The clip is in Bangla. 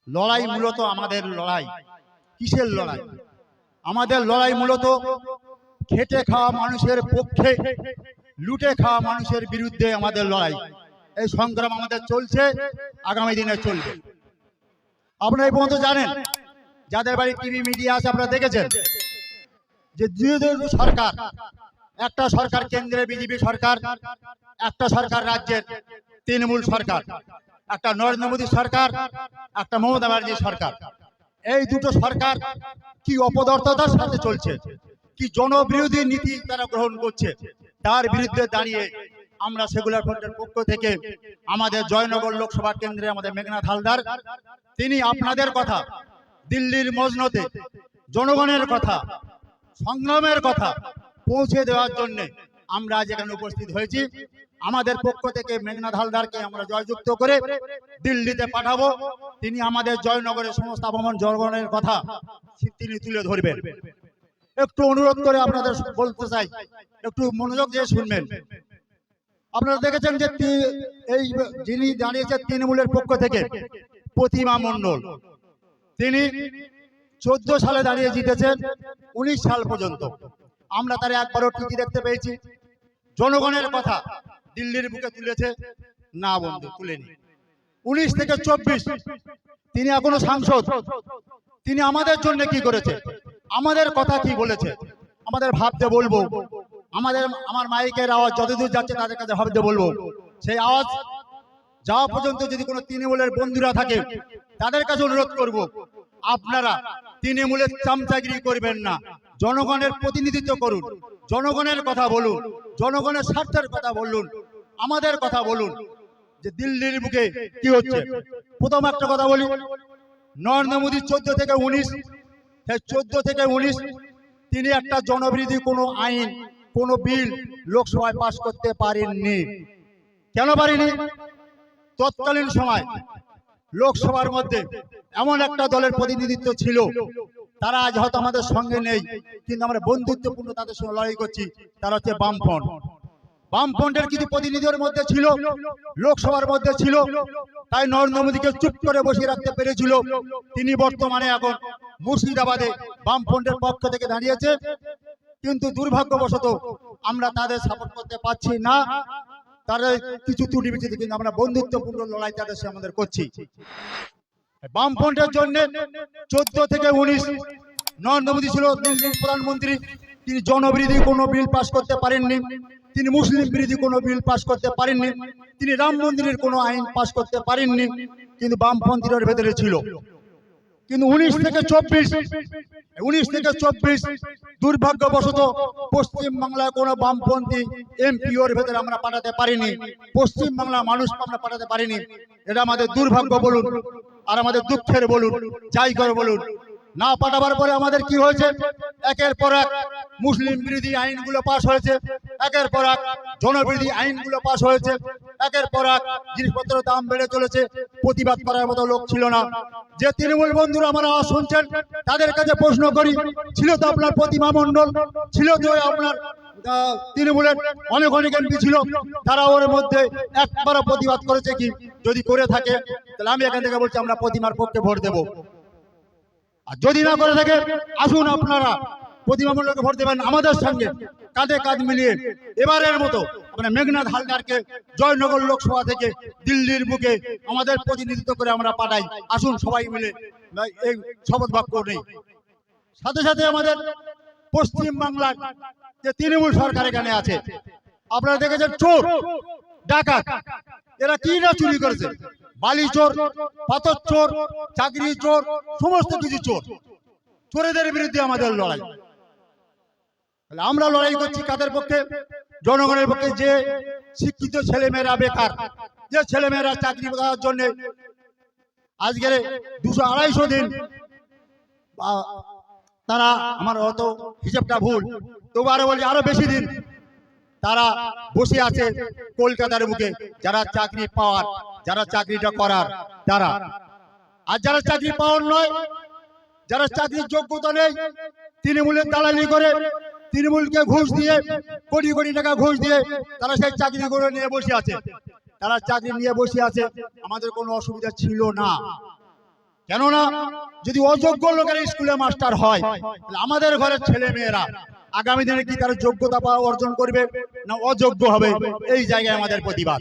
লড়াই মূলত আমাদের লড়াই কিসের লড়াই? আমাদের লড়াই মূলত খেটে খাওয়া মানুষের পক্ষে, লুটে খাওয়া মানুষের বিরুদ্ধে আমাদের লড়াই। এই সংগ্রাম আমাদের চলছে, আগামী দিনে চলবে। আপনারা এই পর্যন্ত জানেন, যাদের বাড়ি টিভি মিডিয়া আছে আপনারা দেখেছেন যে দুই সরকার, একটা সরকার কেন্দ্রে বিজেপি সরকার, একটা সরকার রাজ্যের তৃণমূল সরকার, একটা নরেন্দ্র মোদী সরকার, একটা মমতা ব্যানার্জি সরকার। এই দুটো সরকার কি অপদার্থতার সাথে চলছে, কি জনবিরোধী নীতি তারা গ্রহণ করছে, তার বিরুদ্ধে দাঁড়িয়ে আমরা সেকুলার ফ্রন্টের পক্ষ থেকে আমাদের জয়নগর লোকসভা কেন্দ্রে আমাদের মেঘনাথ হালদার, তিনি আপনাদের কথা, দিল্লির মজনতে জনগণের কথা, সংগ্রামের কথা পৌঁছে দেওয়ার জন্য আমরা আজ এখানে উপস্থিত হয়েছি। আমাদের পক্ষ থেকে মেঘনাথ হালদারকে আমরা জয়যুক্ত করে দিল্লিতে পাঠাবো। তিনি আমাদের জয়নগরের সমস্ত আপামর জনগণের কথা তিনি তুলে ধরবেন। একটু অনুরোধ করে আপনাদের বলতে চাই, একটু মনোযোগ দিয়ে শুনবেন। আপনারা দেখেছেন যে এই যিনি দাঁড়িয়েছেন তৃণমূলের পক্ষ থেকে প্রতিমা মণ্ডল, তিনি 14 সালে দাঁড়িয়ে জিতেছেন 19 সাল পর্যন্ত। আমরা তার একবারও টিকি দেখতে পেয়েছি। জনগণের কথা দিল্লির বুকে তুলেছে না? বন্ধু, তুলেনি। 19 থেকে 24 তিনি এখনো সাংসদ। তিনি আমাদের জন্য কি করেছে, আমাদের কথা কি বলেছে, আমাদের ভাবতে বলবো। আমার মাইকের আওয়াজ যতদূর যাচ্ছে তাদের কাছে ভাবতে বলবো। সেই আওয়াজ যাওয়া পর্যন্ত যদি কোনো তৃণমূলের বন্ধুরা থাকে তাদের কাছে অনুরোধ করব, আপনারা তৃণমূলের চামচাগিরি করবেন না, জনগণের প্রতিনিধিত্ব করুন, জনগণের কথা বলুন, জনগণের স্বার্থের কথা বলুন, আমাদের কথা বলুন যে দিল্লির বুকে কি হচ্ছে। প্রথম একটা কথা বলি, নরেন্দ্র মোদী 14 থেকে 19 তিনি একটা জনবিরোধী কোনো আইন, কোনো বিল লোকসভায় পাশ করতে পারেননি। কেন পারেনি? তৎকালীন সময় লোকসভার মধ্যে এমন একটা দলের প্রতিনিধিত্ব ছিল, তারা আজ হয়তো আমাদের সঙ্গে নেই, কিন্তু আমরা বন্ধুত্বপূর্ণ তাদের সঙ্গে লড়াই করছি। তারা হচ্ছে বামফ্রন্ট। বামফ্রন্টের কিছু প্রতিনিধির মধ্যে ছিল, লোকসভার মধ্যে ছিল, তাই নরেন্দ্র মোদীকে চুপ করে বসিয়ে রাখতে পেরেছিল। তিনি বর্তমানে এখন মুর্শিদাবাদে বামফ্রন্টের পক্ষ থেকে দাঁড়িয়েছে, কিন্তু দুর্ভাগ্যবশত আমরা তাদের সাপোর্ট করতে পারছি না। তাদের কিছু ত্রুটি বিচ্ছুতি, কিন্তু আমরা বন্ধুত্বপূর্ণ লড়াই তাদের সাথে আমাদের করছি। বামফ্রন্টের জন্য 14 থেকে 19 নরেন্দ্র মোদী ছিল দিল্লির প্রধানমন্ত্রী। তিনি জনবিরোধী কোনো বিল পাশ করতে পারেননি, তিনি মুসলিম বিরোধী কোনো বিল পাশ করতে পারেননি, তিনি রাম মন্দিরের কোনো আইন পাশ করতে পারেননি, কিন্তু বামপন্থীদের ভেতরে ছিল। কিন্তু 19 থেকে 24 দুর্ভাগ্যবশত পশ্চিমবাংলায় কোনো বামপন্থী এমপিওর ভেতরে আমরা পাঠাতে পারিনি, পশ্চিমবাংলার মানুষ আমরা পাঠাতে পারিনি। এটা আমাদের দুর্ভাগ্য বলুন আর আমাদের দুঃখের বলুন, যাই করে বলুন। না পাঠাবার পরে আমাদের কি হয়েছে, একের পর এক মুসলিম বিরোধী আইনগুলো পাশ হয়েছে, একের পর এক জনবিরোধী আইনগুলো পাশ হয়েছে, একের পর এক জিনিসপত্রের দাম বেড়ে চলেছে। প্রতিবাদ করার মতো লোক ছিল না। যে তৃণমূল বন্ধুরা আমরা শুনছেন তাদের কাছে প্রশ্ন করি, ছিল তো আপনার প্রতিমা মণ্ডল, ছিল তো আপনার তৃণমূলের অনেক এমপি ছিল, তারা ওর মধ্যে একবারও প্রতিবাদ করেছে কি? যদি করে থাকে তাহলে আমি এখান থেকে বলছি আমরা প্রতিমার পক্ষে ভোট দেবো। আর যদি না করে থাকে, আসুন আপনারা প্রতিমা মণ্ডলকে ভোট দেবেন আমাদের সঙ্গে, কাঁধে কাঁধ মিলিয়ে এবারের মতো আমরা মেঘনাথ হালদারকে জয়নগর লোকসভা থেকে দিল্লির বুকে আমাদের প্রতিনিধিত্ব করে আমরা পাঠাই। আসুন সবাই মিলে এই শপথ বাক্য নেই। সাথে সাথে আমাদের পশ্চিম বাংলার যে তৃণমূল সরকার এখানে আছে, আপনারা দেখেছেন চোর ডাকাত, এরা কি না চুরি করেছে, বালি চোর, পাথর চোর, চাকরি চোর, সমস্ত কিছু চোর। চোরেদের বিরুদ্ধে আমাদের লড়াই। আমরা লড়াই করছি কাদের পক্ষে? জনগণের পক্ষে। যে শিক্ষিত ছেলেমেয়েরা বেকার, যে ছেলেমেয়েরা চাকরি পাওয়ার জন্য আজকের 200-250 দিন, তারা, আমার অত হিসাবটা ভুল, তবু আরো বলি আরো বেশি দিন তারা বসে আছে কলকাতার বুকে, যারা চাকরি পাওয়ার, যারা চাকরিটা করার তারা। আর যারা চাকরি পাওয়ার নয়, যারা চাকরির যোগ্যতা নেই, তৃণমূলের দালালি করে, তৃণমূলকে ঘুষ দিয়ে, কোটি কোটি টাকা ঘুষ দিয়ে তারা সেই চাকরিগুলো নিয়ে বসে আছে। তারা চাকরি নিয়ে বসে আছে, আমাদের কোনো অসুবিধা ছিল না। কেননা যদি অযোগ্য লোকের স্কুলে মাস্টার হয়, তাহলে আমাদের ঘরের ছেলে মেয়েরা আগামী দিনে কি তার যোগ্যতা অর্জন করবে না অযোগ্য হবে? এই জায়গায় আমাদের প্রতিবাদ।